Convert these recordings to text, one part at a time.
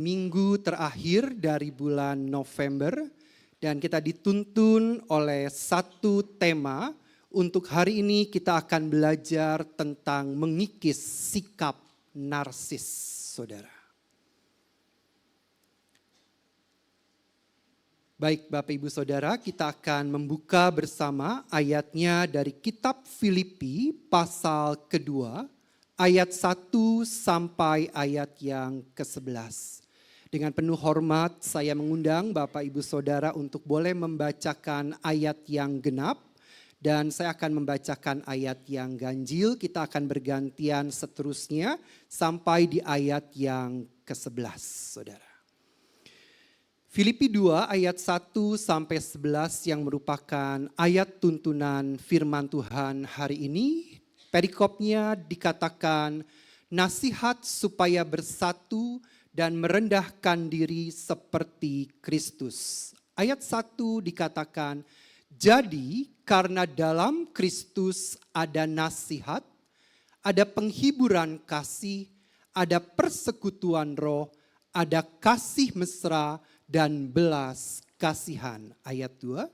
Minggu terakhir dari bulan November dan kita dituntun oleh satu tema. Untuk hari ini kita akan belajar tentang mengikis sikap narsis, saudara. Baik Bapak Ibu Saudara, kita akan membuka bersama ayatnya dari kitab Filipi pasal kedua, ayat 1 sampai ayat yang ke-11. Dengan penuh hormat saya mengundang Bapak Ibu Saudara untuk boleh membacakan ayat yang genap. Dan saya akan membacakan ayat yang ganjil, kita akan bergantian seterusnya sampai di ayat yang ke-11, saudara. Filipi 2 ayat 1 sampai 11 yang merupakan ayat tuntunan firman Tuhan hari ini. Perikopnya dikatakan nasihat supaya bersatu dan merendahkan diri seperti Kristus. Ayat 1 dikatakan, jadi karena dalam Kristus ada nasihat, ada penghiburan kasih, ada persekutuan roh, ada kasih mesra dan belas kasihan. Ayat 2.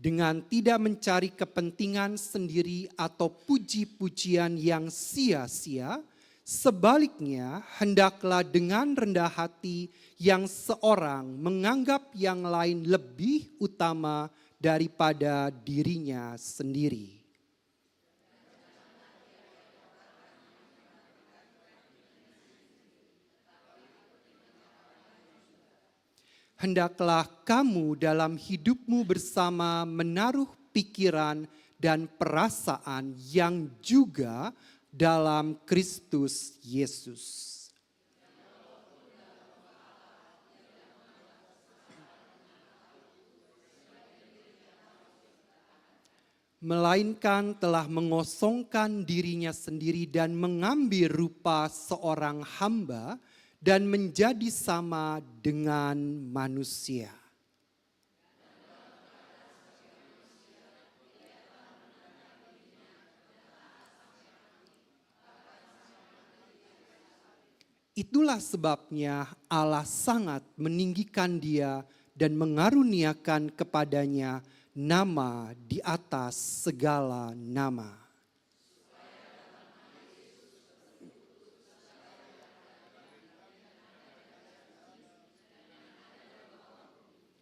Dengan tidak mencari kepentingan sendiri atau puji-pujian yang sia-sia, sebaliknya hendaklah dengan rendah hati yang seorang menganggap yang lain lebih utama daripada dirinya sendiri. Hendaklah kamu dalam hidupmu bersama menaruh pikiran dan perasaan yang juga dalam Kristus Yesus. Melainkan telah mengosongkan dirinya sendiri dan mengambil rupa seorang hamba dan menjadi sama dengan manusia. Itulah sebabnya Allah sangat meninggikan dia dan mengaruniakan kepadanya nama di atas segala nama.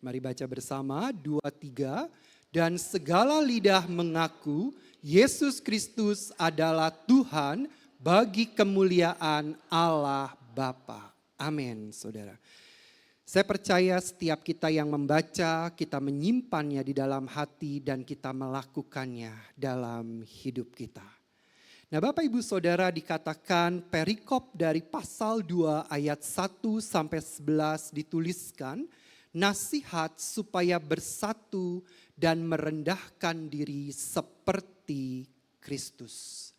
Mari baca bersama 2-3. Dan segala lidah mengaku Yesus Kristus adalah Tuhan bagi kemuliaan Allah Bapa. Amin, saudara. Saya percaya setiap kita yang membaca, kita menyimpannya di dalam hati dan kita melakukannya dalam hidup kita. Nah Bapak Ibu Saudara, dikatakan perikop dari pasal 2 ayat 1 sampai 11 dituliskan, nasihat supaya bersatu dan merendahkan diri seperti Kristus.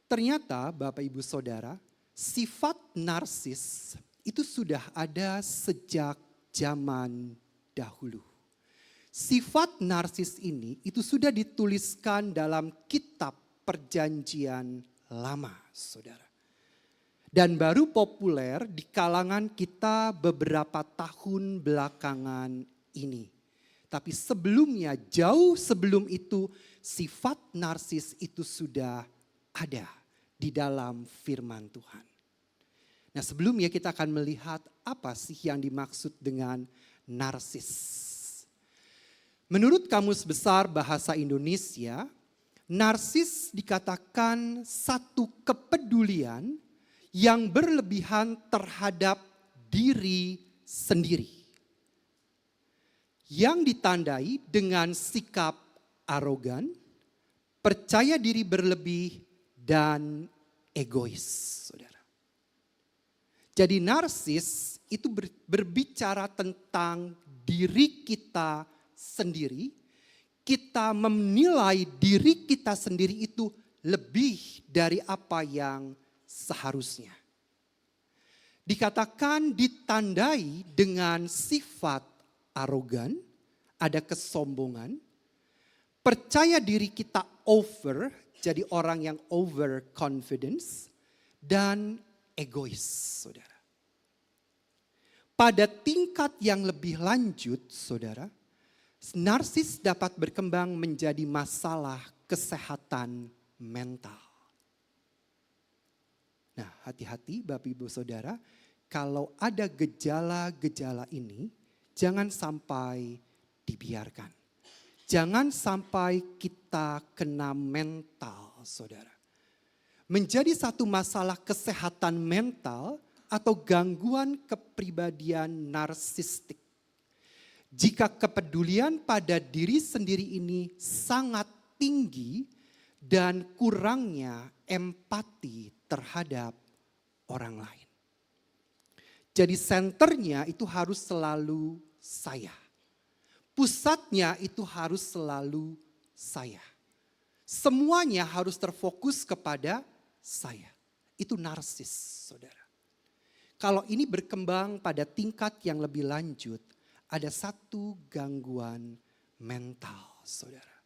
Ternyata Bapak Ibu Saudara, sifat narsis itu sudah ada sejak zaman dahulu. Sifat narsis ini itu sudah dituliskan dalam kitab Perjanjian Lama, saudara. Dan baru populer di kalangan kita beberapa tahun belakangan ini. Tapi sebelumnya, jauh sebelum itu, sifat narsis itu sudah ada di dalam firman Tuhan. Nah sebelumnya kita akan melihat apa sih yang dimaksud dengan narsis. Menurut Kamus Besar Bahasa Indonesia, narsis dikatakan satu kepedulian yang berlebihan terhadap diri sendiri. Yang ditandai dengan sikap arogan, percaya diri berlebih, dan egois, saudara. Jadi narsis itu berbicara tentang diri kita sendiri. Kita menilai diri kita sendiri itu lebih dari apa yang seharusnya. Dikatakan ditandai dengan sifat arogan ada kesombongan, percaya diri kita over, jadi orang yang over confidence, dan egois, saudara. Pada tingkat yang lebih lanjut, saudara, narsis dapat berkembang menjadi masalah kesehatan mental. Nah, hati-hati Bapak Ibu Saudara, kalau ada gejala-gejala ini, jangan sampai dibiarkan. Jangan sampai kita kena mental, saudara. Menjadi satu masalah kesehatan mental atau gangguan kepribadian narsistik. Jika kepedulian pada diri sendiri ini sangat tinggi dan kurangnya empati terhadap orang lain. Jadi senternya itu harus selalu saya. Pusatnya itu harus selalu saya. Semuanya harus terfokus kepada saya. Itu narsis, saudara. Kalau ini berkembang pada tingkat yang lebih lanjut, ada satu gangguan mental, saudara.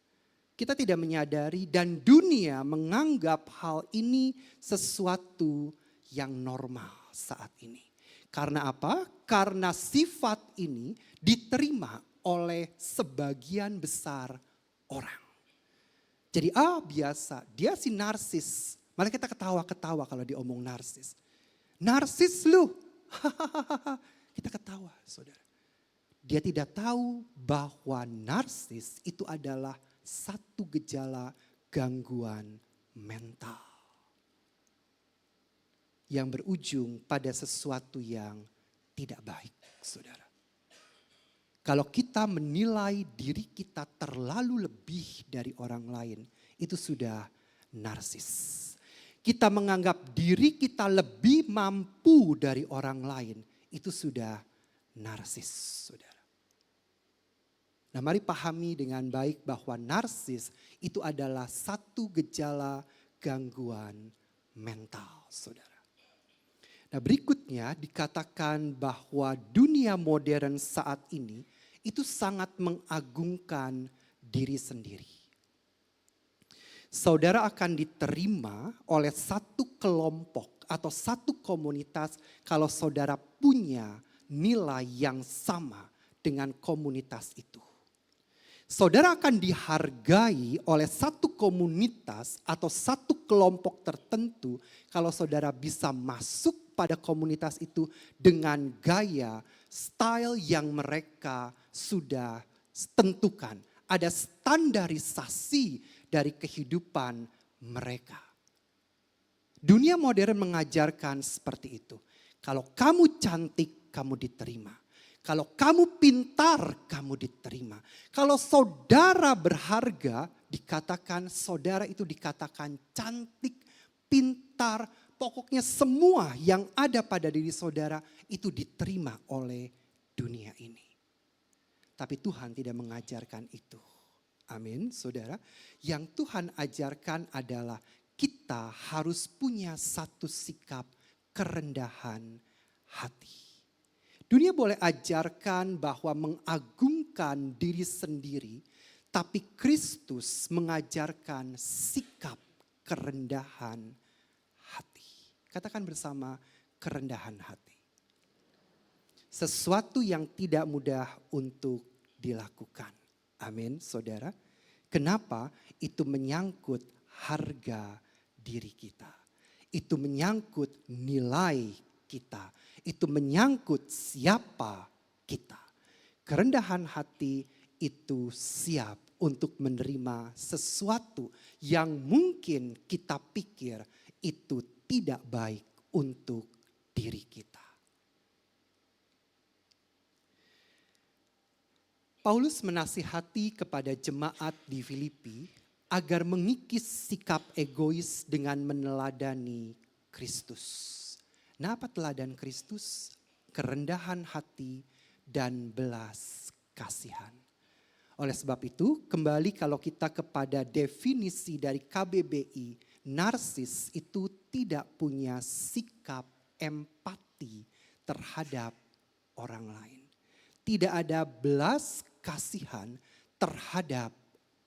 Kita tidak menyadari dan dunia menganggap hal ini sesuatu yang normal saat ini. Karena apa? Karena sifat ini diterima oleh sebagian besar orang. Jadi biasa, dia si narsis. Malah kita ketawa-ketawa kalau diomong narsis. Narsis lu. Kita ketawa, saudara. Dia tidak tahu bahwa narsis itu adalah satu gejala gangguan mental. Yang berujung pada sesuatu yang tidak baik, saudara. Kalau kita menilai diri kita terlalu lebih dari orang lain, itu sudah narsis. Kita menganggap diri kita lebih mampu dari orang lain, itu sudah narsis, saudara. Nah, mari pahami dengan baik bahwa narsis itu adalah satu gejala gangguan mental, saudara. Nah, berikutnya dikatakan bahwa dunia modern saat ini itu sangat mengagungkan diri sendiri. Saudara akan diterima oleh satu kelompok atau satu komunitas kalau saudara punya nilai yang sama dengan komunitas itu. Saudara akan dihargai oleh satu komunitas atau satu kelompok tertentu kalau saudara bisa masuk pada komunitas itu dengan gaya, style yang mereka sudah tentukan. Ada standarisasi dari kehidupan mereka. Dunia modern mengajarkan seperti itu. Kalau kamu cantik, kamu diterima. Kalau kamu pintar, kamu diterima. Kalau saudara berharga, dikatakan saudara itu dikatakan cantik, pintar. Pokoknya semua yang ada pada diri saudara itu diterima oleh dunia ini. Tapi Tuhan tidak mengajarkan itu. Amin, saudara. Yang Tuhan ajarkan adalah kita harus punya satu sikap kerendahan hati. Dunia boleh ajarkan bahwa mengagungkan diri sendiri, tapi Kristus mengajarkan sikap kerendahan hati. Katakan bersama, kerendahan hati. Sesuatu yang tidak mudah untuk dilakukan. Amin, saudara. Kenapa? Itu menyangkut harga diri kita. Itu menyangkut nilai kita. Itu menyangkut siapa kita. Kerendahan hati itu siap untuk menerima sesuatu yang mungkin kita pikir itu tidak baik untuk diri kita. Paulus menasihati kepada jemaat di Filipi agar mengikis sikap egois dengan meneladani Kristus. Nah, apa teladan Kristus? Kerendahan hati dan belas kasihan. Oleh sebab itu, kembali kalau kita kepada definisi dari KBBI, narsis itu tidak punya sikap empati terhadap orang lain. Tidak ada belas kasihan terhadap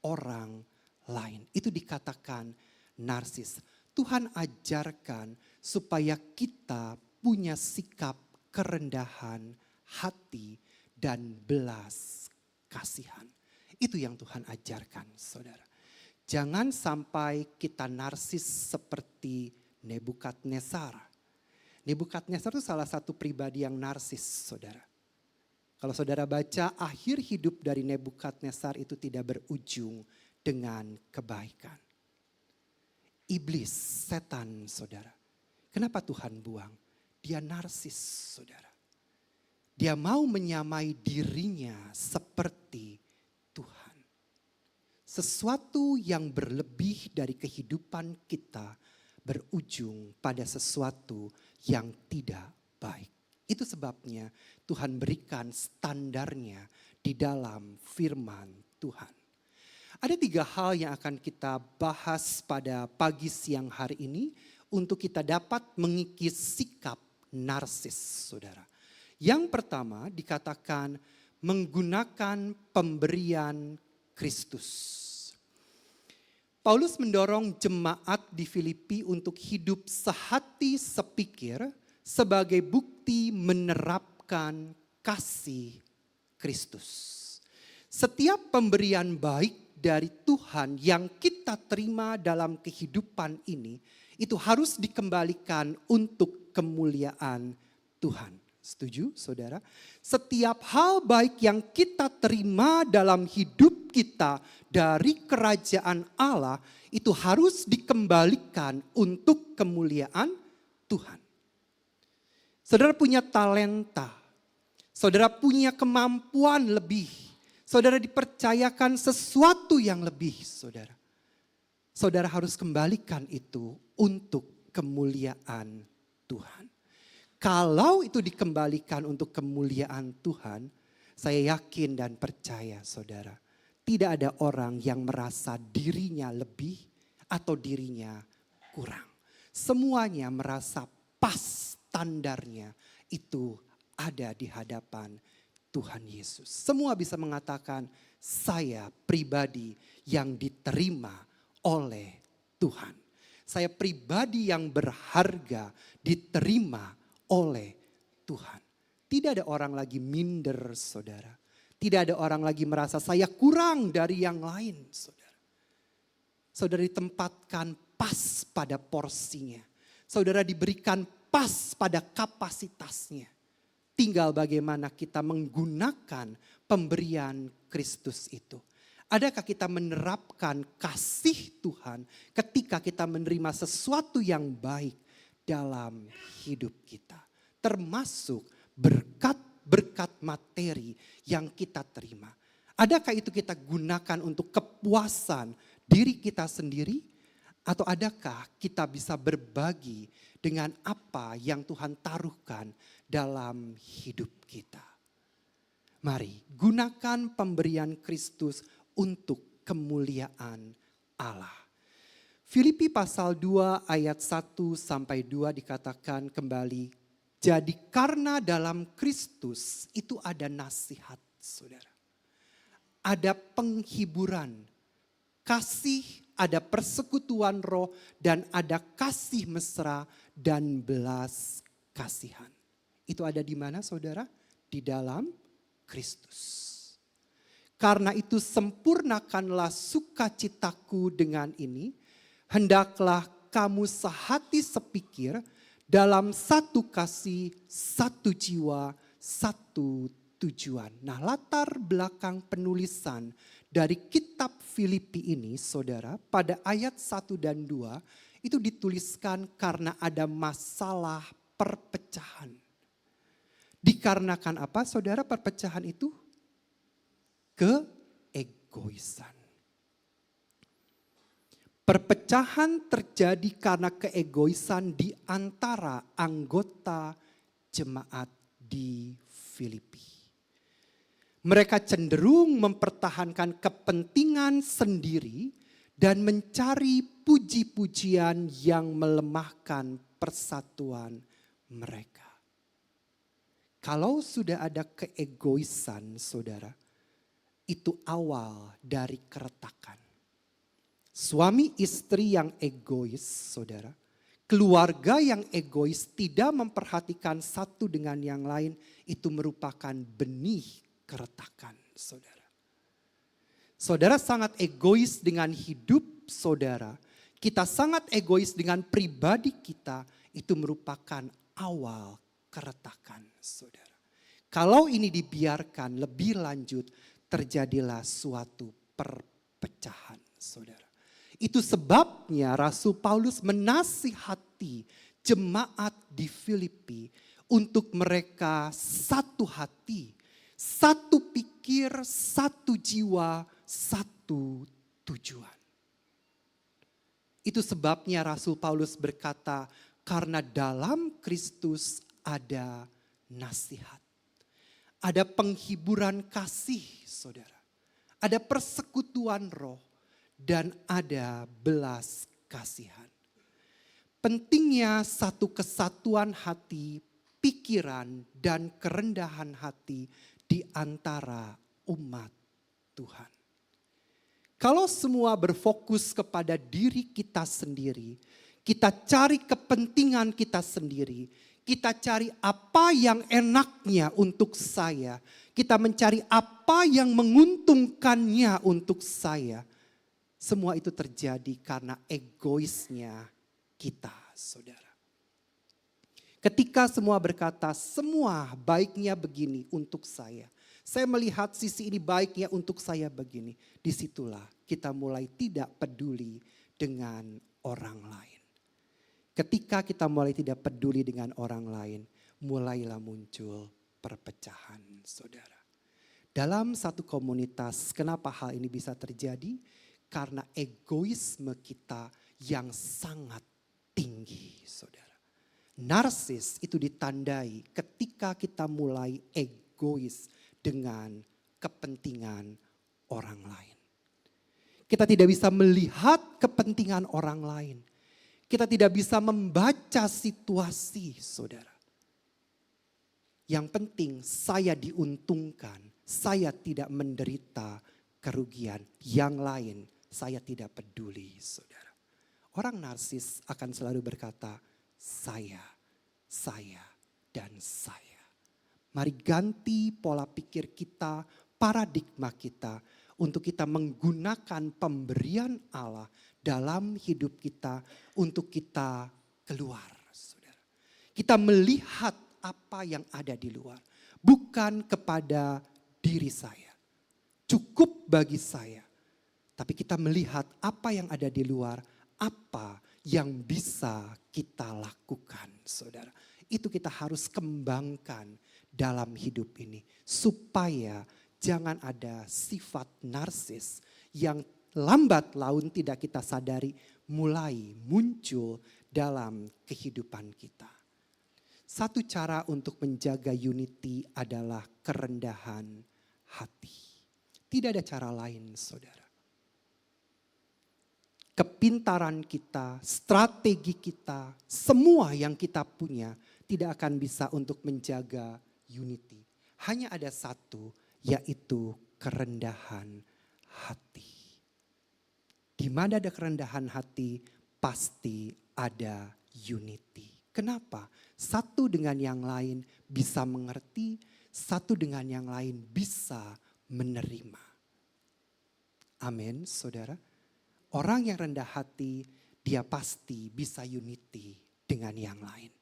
orang lain. Itu dikatakan narsis. Tuhan ajarkan supaya kita punya sikap kerendahan hati dan belas kasihan. Itu yang Tuhan ajarkan, saudara. Jangan sampai kita narsis seperti Nebukadnezar. Nebukadnezar itu salah satu pribadi yang narsis, saudara. Kalau saudara baca, akhir hidup dari Nebukadnezar itu tidak berujung dengan kebaikan. Iblis, setan, saudara. Kenapa Tuhan buang? Dia narsis, saudara. Dia mau menyamai dirinya seperti Tuhan. Sesuatu yang berlebih dari kehidupan kita berujung pada sesuatu yang tidak baik. Itu sebabnya Tuhan berikan standarnya di dalam firman Tuhan. Ada 3 hal yang akan kita bahas pada pagi siang hari ini untuk kita dapat mengikis sikap narsis, saudara. Yang pertama dikatakan menggunakan pemberian Kristus. Paulus mendorong jemaat di Filipi untuk hidup sehati sepikir sebagai bukti menerapkan kasih Kristus. Setiap pemberian baik dari Tuhan yang kita terima dalam kehidupan ini, itu harus dikembalikan untuk kemuliaan Tuhan. Setuju, saudara? Setiap hal baik yang kita terima dalam hidup kita dari kerajaan Allah, itu harus dikembalikan untuk kemuliaan Tuhan. Saudara punya talenta, saudara punya kemampuan lebih. Saudara dipercayakan sesuatu yang lebih, saudara. Saudara harus kembalikan itu untuk kemuliaan Tuhan. Kalau itu dikembalikan untuk kemuliaan Tuhan, saya yakin dan percaya, saudara, tidak ada orang yang merasa dirinya lebih atau dirinya kurang. Semuanya merasa pas standarnya itu ada di hadapan Tuhan Yesus. Semua bisa mengatakan saya pribadi yang diterima oleh Tuhan. Saya pribadi yang berharga diterima oleh Tuhan. Tidak ada orang lagi minder, saudara. Tidak ada orang lagi merasa saya kurang dari yang lain, saudara. Saudara ditempatkan pas pada porsinya. Saudara diberikan pas pada kapasitasnya. Tinggal bagaimana kita menggunakan pemberian Kristus itu. Adakah kita menerapkan kasih Tuhan ketika kita menerima sesuatu yang baik dalam hidup kita. Termasuk berkat-berkat materi yang kita terima. Adakah itu kita gunakan untuk kepuasan diri kita sendiri? Atau adakah kita bisa berbagi dengan apa yang Tuhan taruhkan dalam hidup kita? Mari gunakan pemberian Kristus untuk kemuliaan Allah. Filipi pasal 2 ayat 1 sampai 2 dikatakan kembali, jadi karena dalam Kristus itu ada nasihat, saudara. Ada penghiburan, kasih, ada persekutuan roh, dan ada kasih mesra dan belas kasihan. Itu ada di mana, saudara? Di dalam Kristus. Karena itu sempurnakanlah sukacitaku dengan ini, hendaklah kamu sehati sepikir dalam satu kasih, satu jiwa, satu tujuan. Nah, latar belakang penulisan dari kitab Filipi ini, saudara, pada ayat 1 dan 2 itu dituliskan karena ada masalah perpecahan. Dikarenakan apa, saudara, perpecahan itu? Keegoisan. Perpecahan terjadi karena keegoisan di antara anggota jemaat di Filipi. Mereka cenderung mempertahankan kepentingan sendiri dan mencari puji-pujian yang melemahkan persatuan mereka. Kalau sudah ada keegoisan, saudara, itu awal dari keretakan. Suami istri yang egois, saudara. Keluarga yang egois tidak memperhatikan satu dengan yang lain, itu merupakan benih keretakan, saudara. Saudara sangat egois dengan hidup saudara. Kita sangat egois dengan pribadi kita, itu merupakan awal keretakan, saudara. Kalau ini dibiarkan lebih lanjut, terjadilah suatu perpecahan, saudara. Itu sebabnya Rasul Paulus menasihati jemaat di Filipi untuk mereka satu hati, satu pikir, satu jiwa, satu tujuan. Itu sebabnya Rasul Paulus berkata, karena dalam Kristus ada nasihat. Ada penghiburan kasih, saudara. Ada persekutuan roh. Dan ada belas kasihan. Pentingnya satu kesatuan hati, pikiran, dan kerendahan hati di antara umat Tuhan. Kalau semua berfokus kepada diri kita sendiri, kita cari kepentingan kita sendiri, kita cari apa yang enaknya untuk saya, kita mencari apa yang menguntungkannya untuk saya. Semua itu terjadi karena egoisnya kita, saudara. Ketika semua berkata, semua baiknya begini untuk saya. Saya melihat sisi ini baiknya untuk saya begini. Disitulah kita mulai tidak peduli dengan orang lain. Ketika kita mulai tidak peduli dengan orang lain, mulailah muncul perpecahan, saudara. Dalam satu komunitas, kenapa hal ini bisa terjadi? Karena egoisme kita yang sangat tinggi, saudara. Narsis itu ditandai ketika kita mulai egois dengan kepentingan orang lain. Kita tidak bisa melihat kepentingan orang lain. Kita tidak bisa membaca situasi, saudara. Yang penting saya diuntungkan, saya tidak menderita kerugian. Yang lain saya tidak peduli, saudara. Orang narsis akan selalu berkata, saya, dan saya. Mari ganti pola pikir kita, paradigma kita, untuk kita menggunakan pemberian Allah dalam hidup kita, untuk kita keluar, saudara. Kita melihat apa yang ada di luar, bukan kepada diri saya. Cukup bagi saya. Tapi kita melihat apa yang ada di luar, apa yang bisa kita lakukan, saudara. Itu kita harus kembangkan dalam hidup ini. Supaya jangan ada sifat narsis yang lambat laun tidak kita sadari mulai muncul dalam kehidupan kita. Satu cara untuk menjaga unity adalah kerendahan hati. Tidak ada cara lain, saudara. Kepintaran kita, strategi kita, semua yang kita punya tidak akan bisa untuk menjaga unity. Hanya ada satu, yaitu kerendahan hati. Di mana ada kerendahan hati, pasti ada unity. Kenapa? Satu dengan yang lain bisa mengerti, satu dengan yang lain bisa menerima. Amin, saudara. Orang yang rendah hati, dia pasti bisa unity dengan yang lain.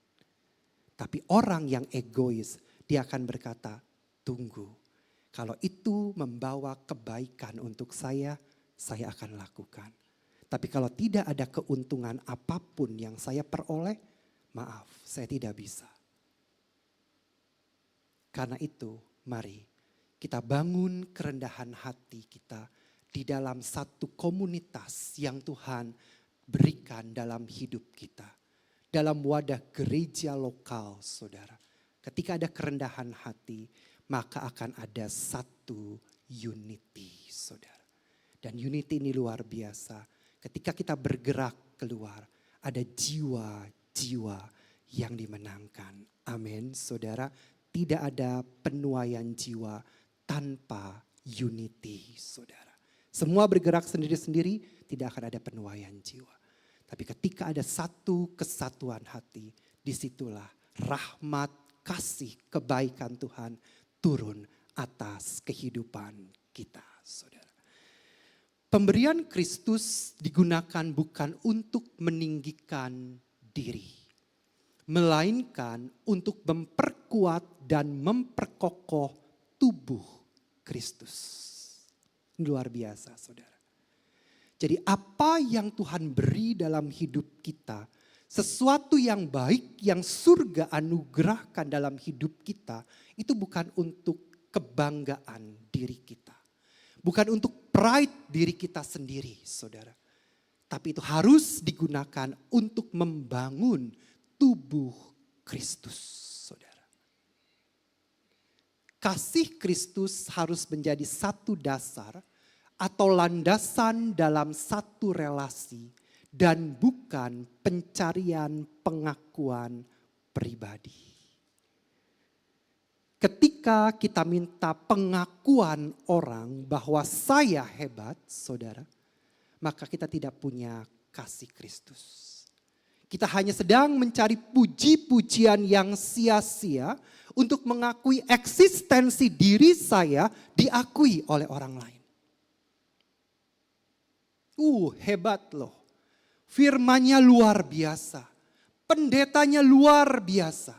Tapi orang yang egois, dia akan berkata, tunggu. Kalau itu membawa kebaikan untuk saya akan lakukan. Tapi kalau tidak ada keuntungan apapun yang saya peroleh, maaf, saya tidak bisa. Karena itu, mari kita bangun kerendahan hati kita di dalam satu komunitas yang Tuhan berikan dalam hidup kita. Dalam wadah gereja lokal, saudara. Ketika ada kerendahan hati, maka akan ada satu unity, saudara. Dan unity ini luar biasa. Ketika kita bergerak keluar, ada jiwa-jiwa yang dimenangkan. Amin, saudara. Tidak ada penuaian jiwa tanpa unity, saudara. Semua bergerak sendiri-sendiri, tidak akan ada penuaian jiwa. Tapi ketika ada satu kesatuan hati, disitulah rahmat, kasih, kebaikan Tuhan turun atas kehidupan kita, saudara. Pemberian Kristus digunakan bukan untuk meninggikan diri, melainkan untuk memperkuat dan memperkokoh tubuh Kristus. Luar biasa, saudara. Jadi apa yang Tuhan beri dalam hidup kita, sesuatu yang baik yang surga anugerahkan dalam hidup kita, itu bukan untuk kebanggaan diri kita. Bukan untuk pride diri kita sendiri, saudara. Tapi itu harus digunakan untuk membangun tubuh Kristus, saudara. Kasih Kristus harus menjadi satu dasar atau landasan dalam satu relasi dan bukan pencarian pengakuan pribadi. Ketika kita minta pengakuan orang bahwa saya hebat, saudara, maka kita tidak punya kasih Kristus. Kita hanya sedang mencari puji-pujian yang sia-sia untuk mengakui eksistensi diri saya diakui oleh orang lain. Hebat loh. Firman-Nya luar biasa. Pendetanya luar biasa.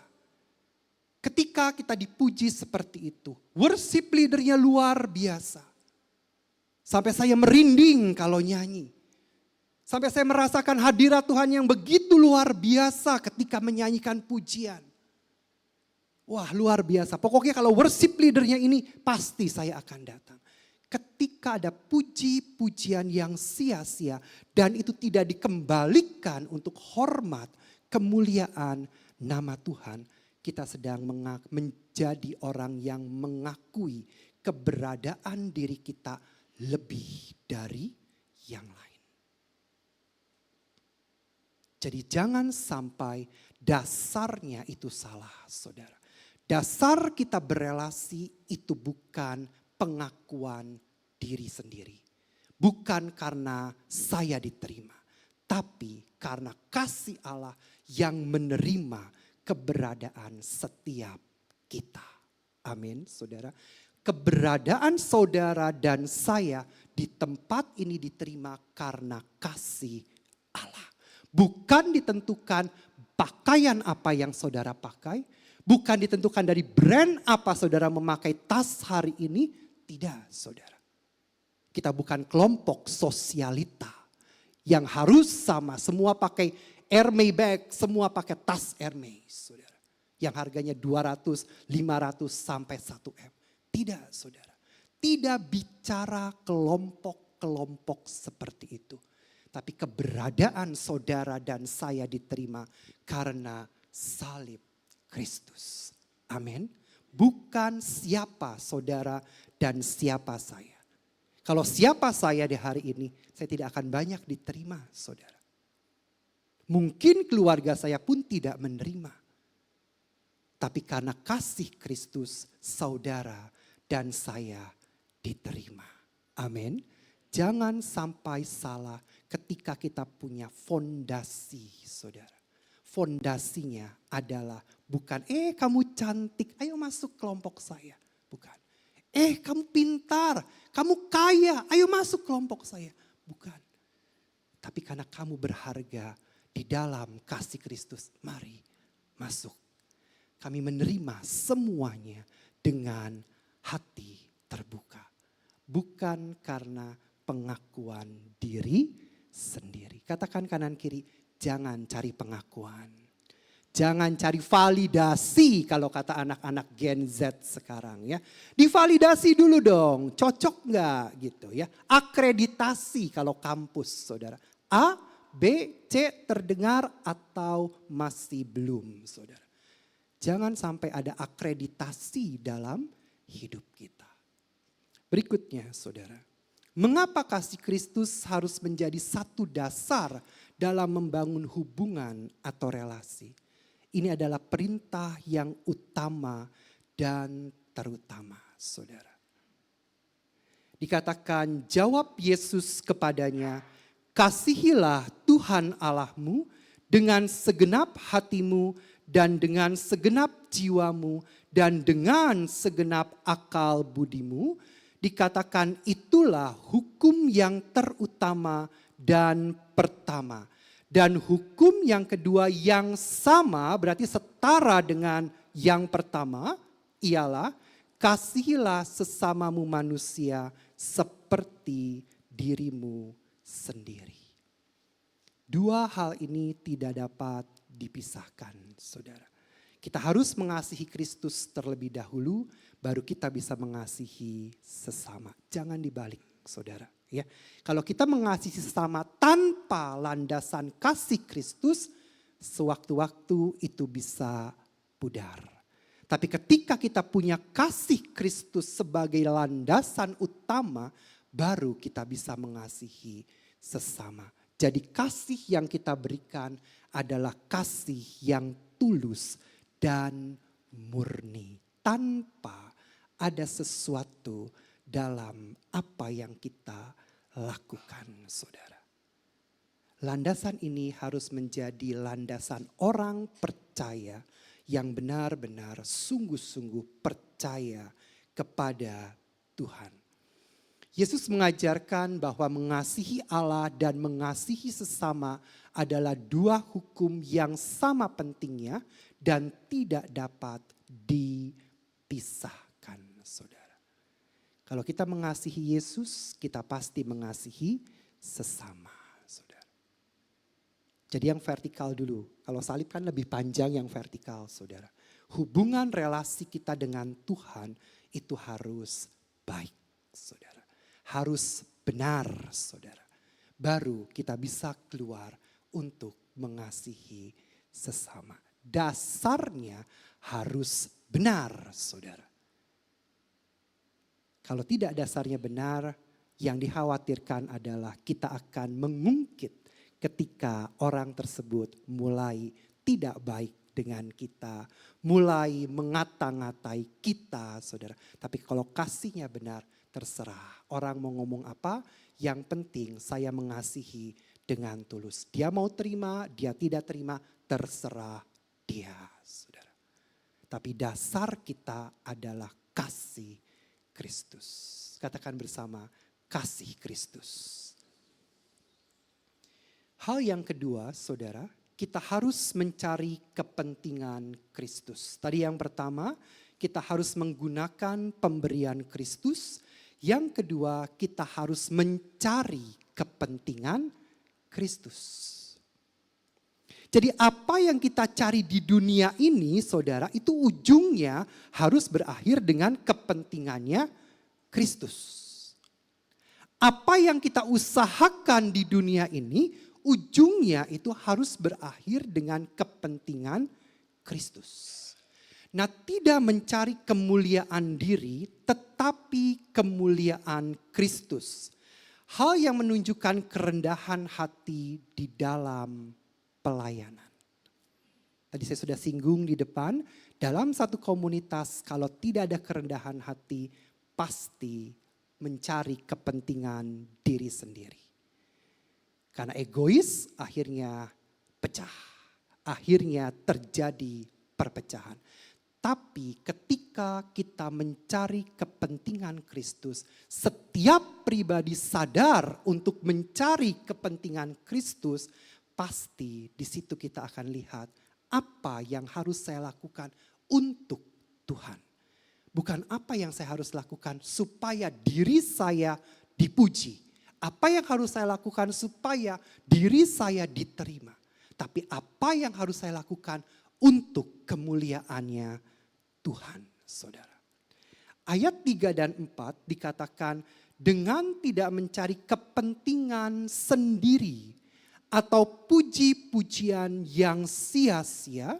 Ketika kita dipuji seperti itu, worship leader-nya luar biasa. Sampai saya merinding kalau nyanyi. Sampai saya merasakan hadirat Tuhan yang begitu luar biasa ketika menyanyikan pujian. Wah, luar biasa. Pokoknya kalau worship leader-nya ini pasti saya akan datang. Ketika ada puji-pujian yang sia-sia dan itu tidak dikembalikan untuk hormat, kemuliaan nama Tuhan, kita sedang menjadi orang yang mengakui keberadaan diri kita lebih dari yang lain. Jadi jangan sampai dasarnya itu salah, saudara. Dasar kita berelasi itu bukan pengakuan diri sendiri. Bukan karena saya diterima. Tapi karena kasih Allah yang menerima keberadaan setiap kita. Amin, saudara. Keberadaan saudara dan saya di tempat ini diterima karena kasih Allah. Bukan ditentukan pakaian apa yang saudara pakai. Bukan ditentukan dari brand apa saudara memakai tas hari ini. Tidak, saudara. Kita bukan kelompok sosialita yang harus sama. Semua pakai Hermes bag, semua pakai tas Hermes, saudara. Yang harganya 200, 500 sampai 1 M. Tidak, saudara. Tidak bicara kelompok-kelompok seperti itu. Tapi keberadaan saudara dan saya diterima karena salib Kristus. Amin. Bukan siapa saudara dan siapa saya. Kalau siapa saya di hari ini, saya tidak akan banyak diterima, saudara. Mungkin keluarga saya pun tidak menerima. Tapi karena kasih Kristus, saudara dan saya diterima. Amin. Jangan sampai salah ketika kita punya fondasi, saudara. Fondasinya adalah bukan, kamu cantik, ayo masuk kelompok saya. Bukan. Kamu pintar, kamu kaya, ayo masuk kelompok saya. Bukan. Tapi karena kamu berharga di dalam kasih Kristus, mari masuk. Kami menerima semuanya dengan hati terbuka. Bukan karena pengakuan diri sendiri. Katakan kanan kiri, jangan cari pengakuan. Jangan cari validasi kalau kata anak-anak Gen Z sekarang ya. Divalidasi dulu dong, cocok nggak gitu ya. Akreditasi kalau kampus saudara. A, B, C terdengar atau masih belum saudara. Jangan sampai ada akreditasi dalam hidup kita. Berikutnya saudara. Mengapa kasih Kristus harus menjadi satu dasar dalam membangun hubungan atau relasi? Ini adalah perintah yang utama dan terutama, saudara. Dikatakan, jawab Yesus kepadanya, kasihilah Tuhan Allahmu dengan segenap hatimu dan dengan segenap jiwamu dan dengan segenap akal budimu. Dikatakan itulah hukum yang terutama dan pertama. Dan hukum yang kedua yang sama, berarti setara dengan yang pertama, ialah kasihilah sesamamu manusia seperti dirimu sendiri. Dua hal ini tidak dapat dipisahkan, saudara. Kita harus mengasihi Kristus terlebih dahulu, baru kita bisa mengasihi sesama. Jangan dibalik, saudara. Ya, kalau kita mengasihi sesama tanpa landasan kasih Kristus, sewaktu-waktu itu bisa pudar. Tapi ketika kita punya kasih Kristus sebagai landasan utama, baru kita bisa mengasihi sesama. Jadi kasih yang kita berikan adalah kasih yang tulus dan murni, tanpa ada sesuatu dalam apa yang kita lakukan, saudara. Landasan ini harus menjadi landasan orang percaya yang benar-benar sungguh-sungguh percaya kepada Tuhan. Yesus mengajarkan bahwa mengasihi Allah dan mengasihi sesama adalah dua hukum yang sama pentingnya dan tidak dapat dipisahkan, saudara. Kalau kita mengasihi Yesus, kita pasti mengasihi sesama, saudara. Jadi yang vertikal dulu. Kalau salib kan lebih panjang yang vertikal, saudara. Hubungan relasi kita dengan Tuhan itu harus baik, saudara. Harus benar, saudara. Baru kita bisa keluar untuk mengasihi sesama. Dasarnya harus benar, saudara. Kalau tidak dasarnya benar, yang dikhawatirkan adalah kita akan mengungkit ketika orang tersebut mulai tidak baik dengan kita, mulai mengata-ngatai kita, saudara. Tapi kalau kasihnya benar, terserah orang mau ngomong apa, yang penting saya mengasihi dengan tulus. Dia mau terima, dia tidak terima, terserah dia, saudara. Tapi dasar kita adalah kasih Kristus. Katakan bersama, kasih Kristus. Hal yang kedua, saudara, kita harus mencari kepentingan Kristus. Tadi yang pertama, kita harus menggunakan pemberian Kristus. Yang kedua, kita harus mencari kepentingan Kristus. Jadi apa yang kita cari di dunia ini, saudara, itu ujungnya harus berakhir dengan kepentingannya Kristus. Apa yang kita usahakan di dunia ini, ujungnya itu harus berakhir dengan kepentingan Kristus. Nah, tidak mencari kemuliaan diri, tetapi kemuliaan Kristus. Hal yang menunjukkan kerendahan hati di dalam pelayanan. Tadi saya sudah singgung di depan, dalam satu komunitas kalau tidak ada kerendahan hati, pasti mencari kepentingan diri sendiri. Karena egois akhirnya pecah, akhirnya terjadi perpecahan. Tapi ketika kita mencari kepentingan Kristus, setiap pribadi sadar untuk mencari kepentingan Kristus, pasti di situ kita akan lihat apa yang harus saya lakukan untuk Tuhan. Bukan apa yang saya harus lakukan supaya diri saya dipuji. Apa yang harus saya lakukan supaya diri saya diterima. Tapi apa yang harus saya lakukan untuk kemuliaannya Tuhan, saudara. Ayat 3 dan 4 dikatakan, dengan tidak mencari kepentingan sendiri atau puji-pujian yang sia-sia,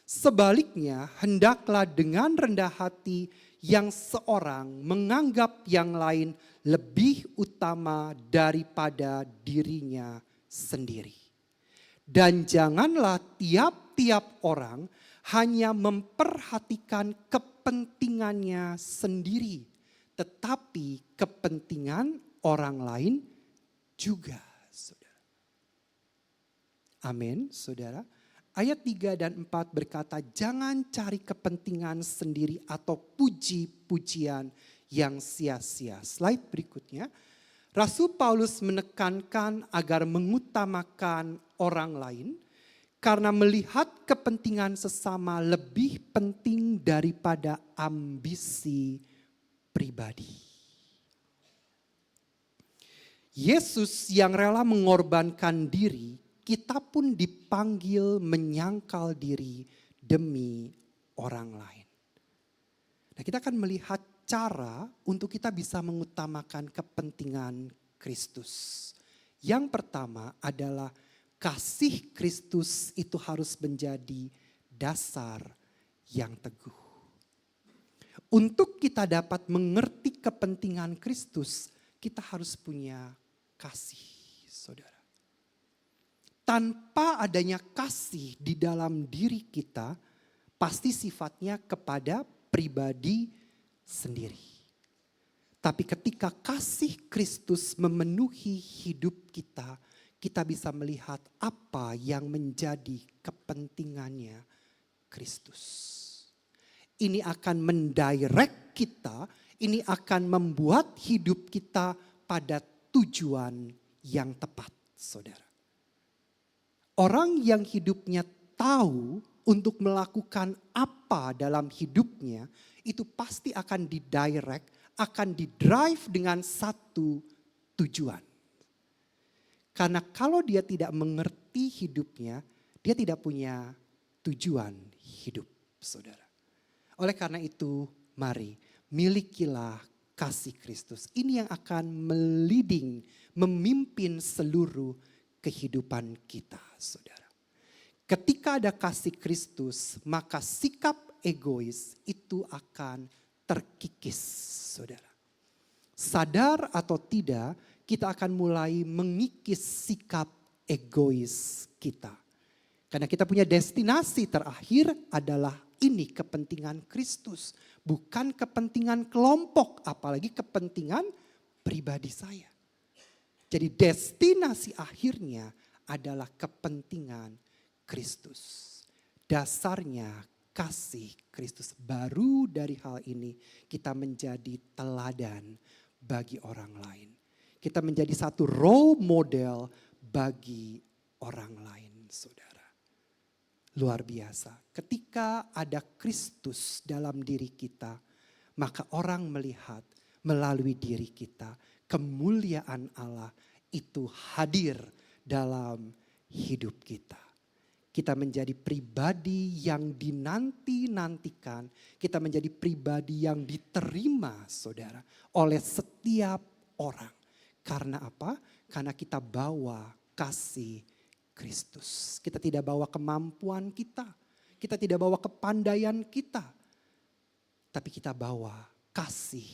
sebaliknya hendaklah dengan rendah hati yang seorang menganggap yang lain lebih utama daripada dirinya sendiri. Dan janganlah tiap-tiap orang hanya memperhatikan kepentingannya sendiri, tetapi kepentingan orang lain juga, saudara. Amin, saudara. Ayat 3 dan 4 berkata, jangan cari kepentingan sendiri atau puji-pujian yang sia-sia. Slide berikutnya. Rasul Paulus menekankan agar mengutamakan orang lain karena melihat kepentingan sesama lebih penting daripada ambisi pribadi. Yesus yang rela mengorbankan diri, kita pun dipanggil menyangkal diri demi orang lain. Nah, kita akan melihat cara untuk kita bisa mengutamakan kepentingan Kristus. Yang pertama adalah kasih Kristus itu harus menjadi dasar yang teguh. Untuk kita dapat mengerti kepentingan Kristus, kita harus punya kasih, saudara. Tanpa adanya kasih di dalam diri kita, pasti sifatnya kepada pribadi sendiri. Tapi ketika kasih Kristus memenuhi hidup kita, kita bisa melihat apa yang menjadi kepentingannya Kristus. Ini akan mendirect kita, ini akan membuat hidup kita pada tujuan yang tepat, saudara. Orang yang hidupnya tahu untuk melakukan apa dalam hidupnya, itu pasti akan didirect, akan didrive dengan satu tujuan. Karena kalau dia tidak mengerti hidupnya, dia tidak punya tujuan hidup, saudara. Oleh karena itu, mari milikilah kasih Kristus. Ini yang akan memimpin seluruh kehidupan kita, saudara. Ketika ada kasih Kristus, maka sikap egois itu akan terkikis, saudara. Sadar atau tidak, kita akan mulai mengikis sikap egois kita. Karena kita punya destinasi terakhir adalah ini kepentingan Kristus. Bukan kepentingan kelompok, apalagi kepentingan pribadi saya. Jadi destinasi akhirnya adalah kepentingan Kristus. Dasarnya kasih Kristus. Baru dari hal ini kita menjadi teladan bagi orang lain. Kita menjadi satu role model bagi orang lain, saudara. Luar biasa. Ketika ada Kristus dalam diri kita, maka orang melihat melalui diri kita kemuliaan Allah itu hadir dalam hidup kita. Kita menjadi pribadi yang dinanti-nantikan. Kita menjadi pribadi yang diterima, saudara, oleh setiap orang. Karena apa? Karena kita bawa kasih Kristus. Kita tidak bawa kemampuan kita. Kita tidak bawa kepandaian kita. Tapi kita bawa kasih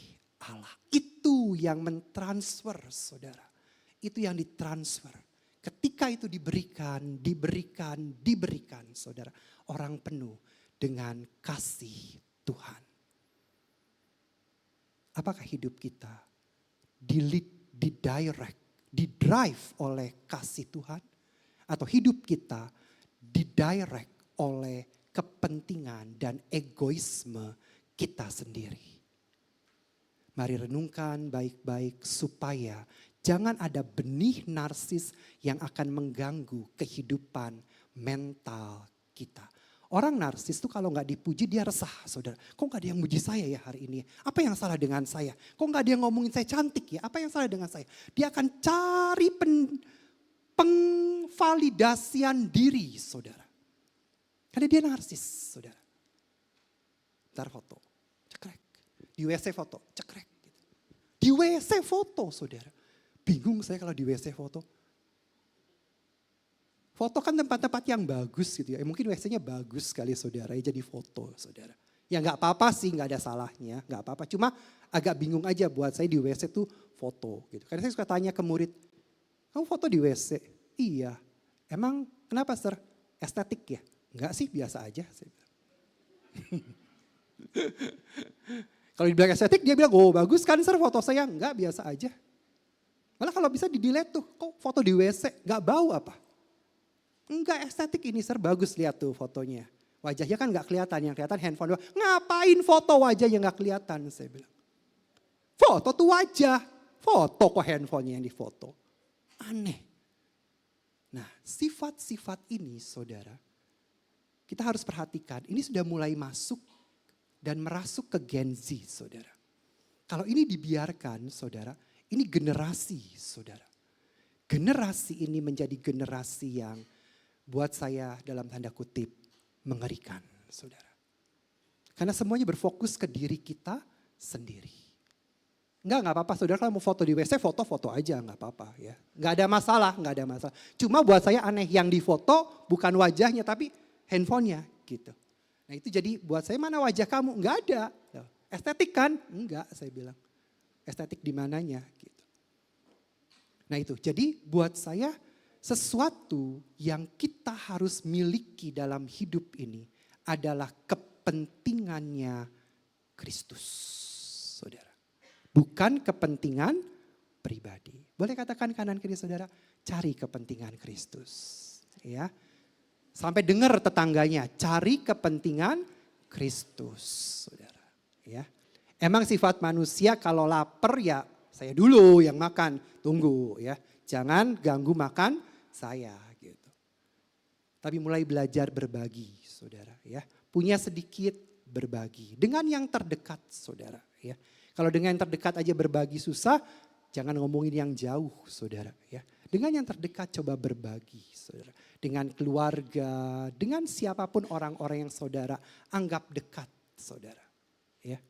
Allah. Itu yang mentransfer, saudara. Itu yang ditransfer. Ketika itu diberikan, saudara. Orang penuh dengan kasih Tuhan. Apakah hidup kita didrive oleh kasih Tuhan? Atau hidup kita didirect oleh kepentingan dan egoisme kita sendiri? Mari renungkan baik-baik supaya jangan ada benih narsis yang akan mengganggu kehidupan mental kita. Orang narsis tuh kalau gak dipuji dia resah, saudara. Kok gak ada yang muji saya ya hari ini? Apa yang salah dengan saya? Kok gak ada yang ngomongin saya cantik ya? Apa yang salah dengan saya? Dia akan cari pengvalidasian diri, saudara. Karena dia narsis, saudara. Ntar foto, cekrek. Di WC foto, cekrek. Di WC foto, saudara. Bingung saya kalau di WC foto. Foto kan tempat-tempat yang bagus gitu ya. Mungkin WC-nya bagus sekali saudara, jadi foto saudara. Ya gak apa-apa sih, gak ada salahnya, gak apa-apa. Cuma agak bingung aja buat saya di WC tuh foto gitu. Karena saya suka tanya ke murid, kamu foto di WC? Iya. Emang kenapa sir? Estetik ya? Enggak sih, biasa aja. Kalau dibilang estetik dia bilang, oh bagus kan sir foto saya. Enggak, biasa aja. Malah kalau bisa di-delete tuh, kok foto di WC, gak bau apa? Enggak estetik ini sir, bagus lihat tuh fotonya. Wajahnya kan gak kelihatan, yang kelihatan handphone doang. Ngapain foto wajah yang gak kelihatan, saya bilang. Foto tuh wajah, foto kok handphonenya yang difoto. Aneh. Nah sifat-sifat ini saudara, kita harus perhatikan, ini sudah mulai masuk dan merasuk ke Gen Z saudara. Kalau ini dibiarkan saudara, ini generasi saudara. Generasi ini menjadi generasi yang buat saya dalam tanda kutip mengerikan saudara. Karena semuanya berfokus ke diri kita sendiri. Enggak apa-apa saudara, kalau mau foto di WC foto-foto aja enggak apa-apa ya. Enggak ada masalah. Cuma buat saya aneh yang difoto bukan wajahnya tapi handphonenya gitu. Nah itu jadi buat saya mana wajah kamu? Enggak ada. Estetik kan? Enggak saya bilang. Estetik di mananya gitu. Nah itu jadi buat saya sesuatu yang kita harus miliki dalam hidup ini adalah kepentingannya Kristus, saudara. Bukan kepentingan pribadi. Boleh katakan kanan kiri saudara, cari kepentingan Kristus. Ya, sampai dengar tetangganya, cari kepentingan Kristus, saudara. Ya, emang sifat manusia kalau lapar ya saya dulu yang makan, tunggu ya, jangan ganggu makan saya gitu. Tapi mulai belajar berbagi, saudara ya. Punya sedikit berbagi dengan yang terdekat, saudara ya. Kalau dengan yang terdekat aja berbagi susah, jangan ngomongin yang jauh, saudara ya. Dengan yang terdekat coba berbagi, saudara. Dengan keluarga, dengan siapapun orang-orang yang saudara anggap dekat, saudara ya.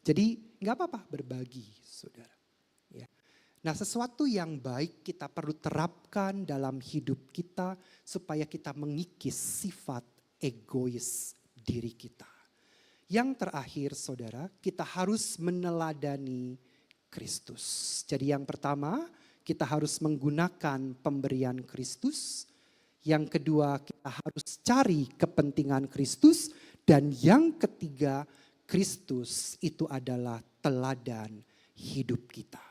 Jadi nggak apa-apa berbagi, saudara. Nah sesuatu yang baik kita perlu terapkan dalam hidup kita supaya kita mengikis sifat egois diri kita. Yang terakhir saudara, kita harus meneladani Kristus. Jadi yang pertama kita harus menggunakan pemberian Kristus. Yang kedua kita harus cari kepentingan Kristus. Dan yang ketiga Kristus itu adalah teladan hidup kita.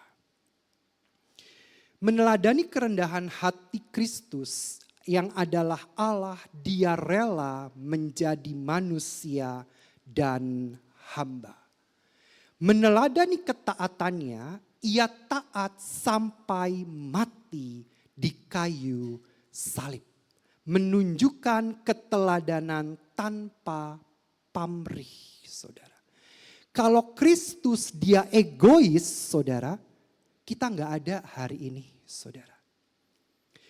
Meneladani kerendahan hati Kristus yang adalah Allah, dia rela menjadi manusia dan hamba. Meneladani ketaatannya, ia taat sampai mati di kayu salib. Menunjukkan keteladanan tanpa pamrih, saudara. Kalau Kristus dia egois, saudara, kita nggak ada hari ini, saudara.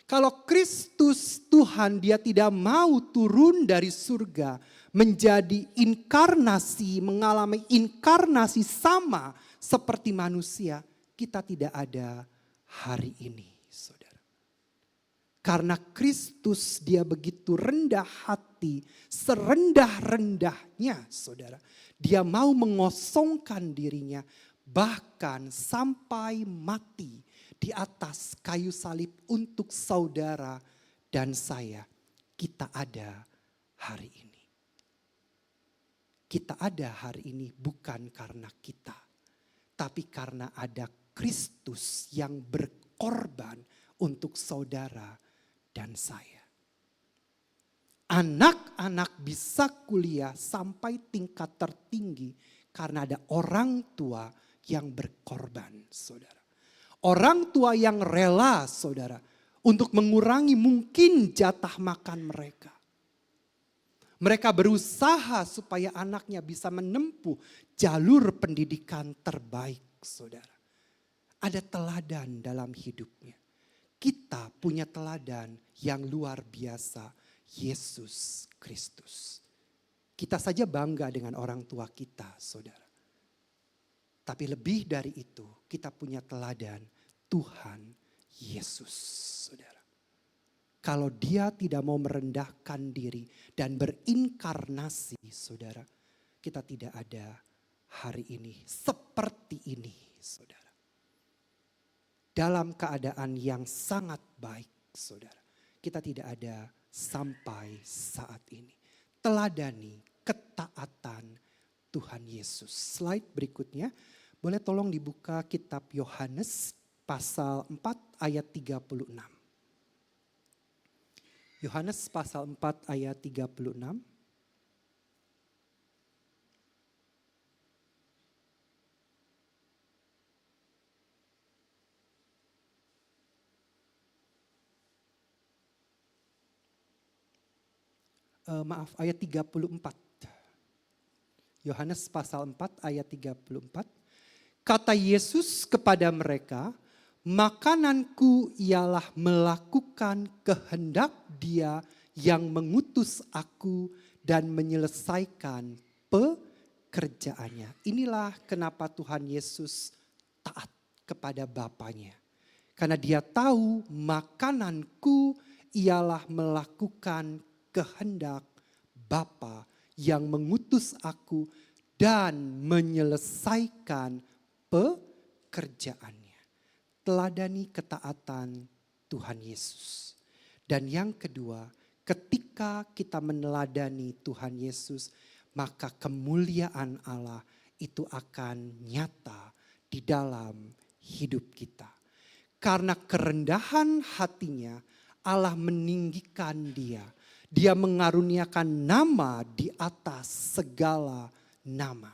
Kalau Kristus Tuhan dia tidak mau turun dari surga menjadi inkarnasi, mengalami inkarnasi sama seperti manusia, kita tidak ada hari ini, saudara. Karena Kristus dia begitu rendah hati, serendah-rendahnya, saudara. Dia mau mengosongkan dirinya, bahkan sampai mati di atas kayu salib untuk saudara dan saya. Kita ada hari ini. Kita ada hari ini bukan karena kita, tapi karena ada Kristus yang berkorban untuk saudara dan saya. Anak-anak bisa kuliah sampai tingkat tertinggi karena ada orang tua yang berkorban, saudara. Orang tua yang rela, saudara, untuk mengurangi mungkin jatah makan mereka. Mereka berusaha supaya anaknya bisa menempuh jalur pendidikan terbaik, saudara. Ada teladan dalam hidupnya. Kita punya teladan yang luar biasa, Yesus Kristus. Kita saja bangga dengan orang tua kita, saudara. Tapi lebih dari itu, kita punya teladan Tuhan Yesus, saudara. Kalau dia tidak mau merendahkan diri dan berinkarnasi, saudara, kita tidak ada hari ini seperti ini, saudara. Dalam keadaan yang sangat baik, saudara. Kita tidak ada sampai saat ini. Teladani ketaatan Tuhan Yesus. Slide berikutnya, boleh tolong dibuka kitab Yohanes pasal 4 ayat 36. Yohanes pasal 4 ayat 36. Ayat 34. Yohanes pasal 4 ayat 34. Kata Yesus kepada mereka, makananku ialah melakukan kehendak Dia yang mengutus aku dan menyelesaikan pekerjaannya. Inilah kenapa Tuhan Yesus taat kepada Bapanya. Karena Dia tahu makananku ialah melakukan kehendak Bapa yang mengutus aku dan menyelesaikan pekerjaannya. Teladani ketaatan Tuhan Yesus. Dan yang kedua, ketika kita meneladani Tuhan Yesus, maka kemuliaan Allah itu akan nyata di dalam hidup kita. Karena kerendahan hatinya, Allah meninggikan dia. Dia mengaruniakan nama di atas segala nama.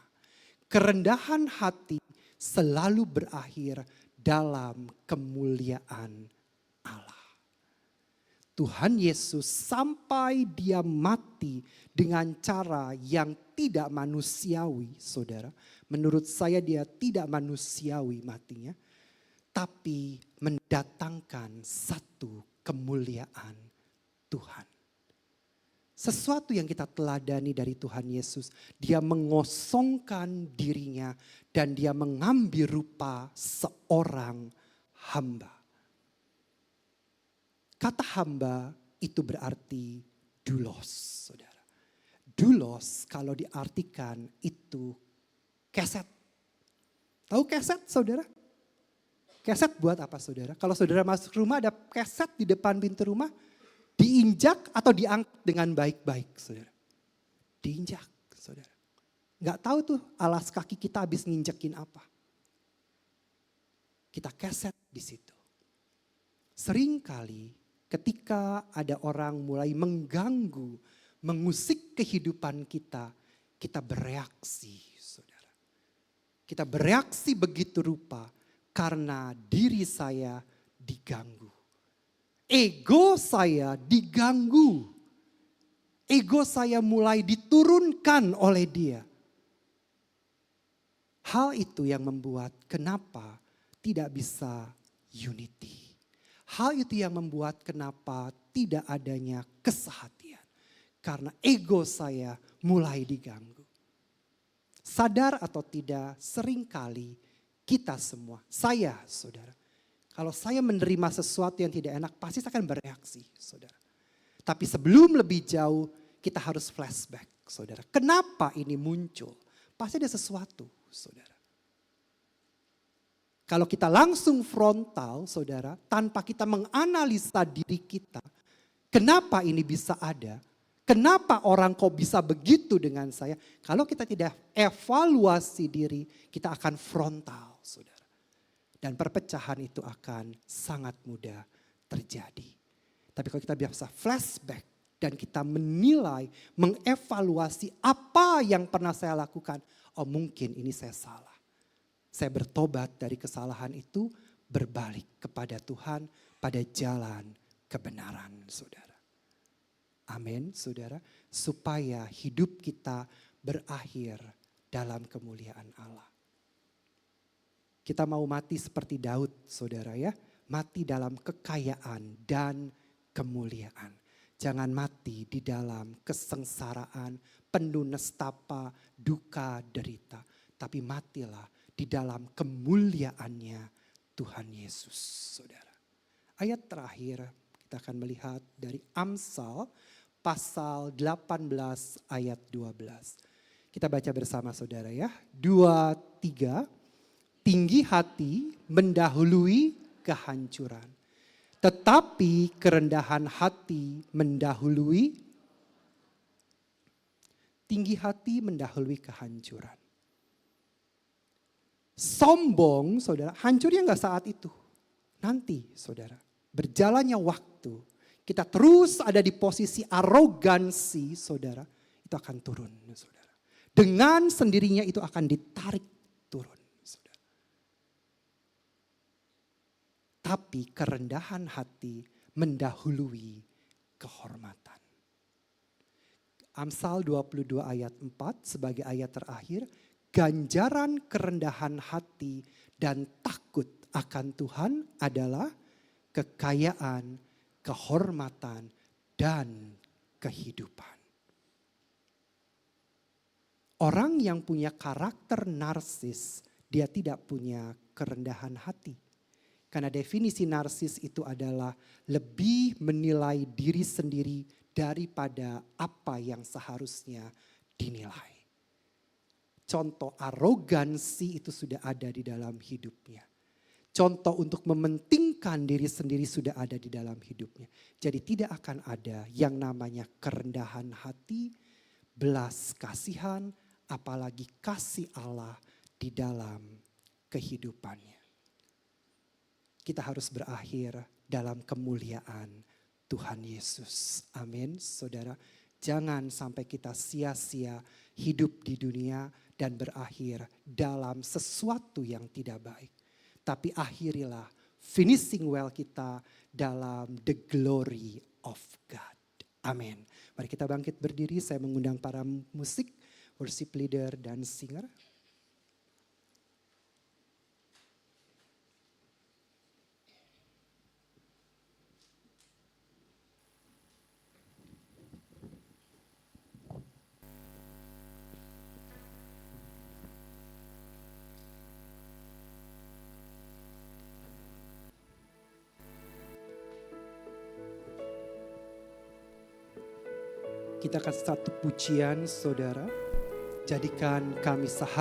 Kerendahan hati selalu berakhir dalam kemuliaan Allah. Tuhan Yesus sampai dia mati dengan cara yang tidak manusiawi, saudara. Menurut saya dia tidak manusiawi matinya, tapi mendatangkan satu kemuliaan Tuhan. Sesuatu yang kita teladani dari Tuhan Yesus, dia mengosongkan dirinya dan dia mengambil rupa seorang hamba. Kata hamba itu berarti doulos, saudara. Doulos kalau diartikan itu keset. Tahu keset, saudara? Keset buat apa, saudara? Kalau saudara masuk rumah ada keset di depan pintu rumah, diinjak atau diangkat dengan baik-baik, saudara. Diinjak, saudara. Nggak tahu tuh alas kaki kita habis nginjekin apa. Kita keset di situ. Seringkali ketika ada orang mulai mengganggu, mengusik kehidupan kita, kita bereaksi, saudara. Kita bereaksi begitu rupa karena diri saya diganggu. Ego saya diganggu. Ego saya mulai diturunkan oleh dia. Hal itu yang membuat kenapa tidak bisa unity. Hal itu yang membuat kenapa tidak adanya kesehatian. Karena ego saya mulai diganggu. Sadar atau tidak, seringkali kita semua, saya saudara, kalau saya menerima sesuatu yang tidak enak, pasti saya akan bereaksi, saudara. Tapi sebelum lebih jauh, kita harus flashback, saudara. Kenapa ini muncul? Pasti ada sesuatu, saudara. Kalau kita langsung frontal, saudara, tanpa kita menganalisa diri kita, kenapa ini bisa ada? Kenapa orang kok bisa begitu dengan saya? Kalau kita tidak evaluasi diri, kita akan frontal, saudara. Dan perpecahan itu akan sangat mudah terjadi. Tapi kalau kita biasa flashback dan kita menilai, mengevaluasi apa yang pernah saya lakukan. Oh mungkin ini saya salah. Saya bertobat dari kesalahan itu, berbalik kepada Tuhan pada jalan kebenaran, saudara. Amin, saudara. Supaya hidup kita berakhir dalam kemuliaan Allah. Kita mau mati seperti Daud, saudara ya. Mati dalam kekayaan dan kemuliaan. Jangan mati di dalam kesengsaraan, penuh nestapa, duka, derita. Tapi matilah di dalam kemuliaannya Tuhan Yesus, saudara. Ayat terakhir kita akan melihat dari Amsal pasal 18 ayat 12. Kita baca bersama saudara ya. 2, 3. Tinggi hati mendahului kehancuran. Tetapi kerendahan hati mendahului. tinggi hati mendahului kehancuran. Sombong, saudara, hancurnya nggak saat itu. Nanti, saudara, berjalannya waktu, kita terus ada di posisi arogansi, saudara, itu akan turun, saudara. Dengan sendirinya itu akan ditarik turun, saudara. Tapi kerendahan hati mendahului kehormatan. Amsal 22 ayat 4 sebagai ayat terakhir, ganjaran kerendahan hati dan takut akan Tuhan adalah kekayaan, kehormatan, dan kehidupan. Orang yang punya karakter narsis, dia tidak punya kerendahan hati. Karena definisi narsis itu adalah lebih menilai diri sendiri daripada apa yang seharusnya dinilai. Contoh arogansi itu sudah ada di dalam hidupnya. Contoh untuk mementingkan diri sendiri sudah ada di dalam hidupnya. Jadi tidak akan ada yang namanya kerendahan hati, belas kasihan, apalagi kasih Allah di dalam kehidupannya. Kita harus berakhir dalam kemuliaan Tuhan Yesus. Amin, saudara. Jangan sampai kita sia-sia hidup di dunia dan berakhir dalam sesuatu yang tidak baik. Tapi akhirilah finishing well kita dalam the glory of God. Amin. Mari kita bangkit berdiri, saya mengundang para musik, worship leader dan singer. Kita kasih satu pujian, saudara. Jadikan kami sehati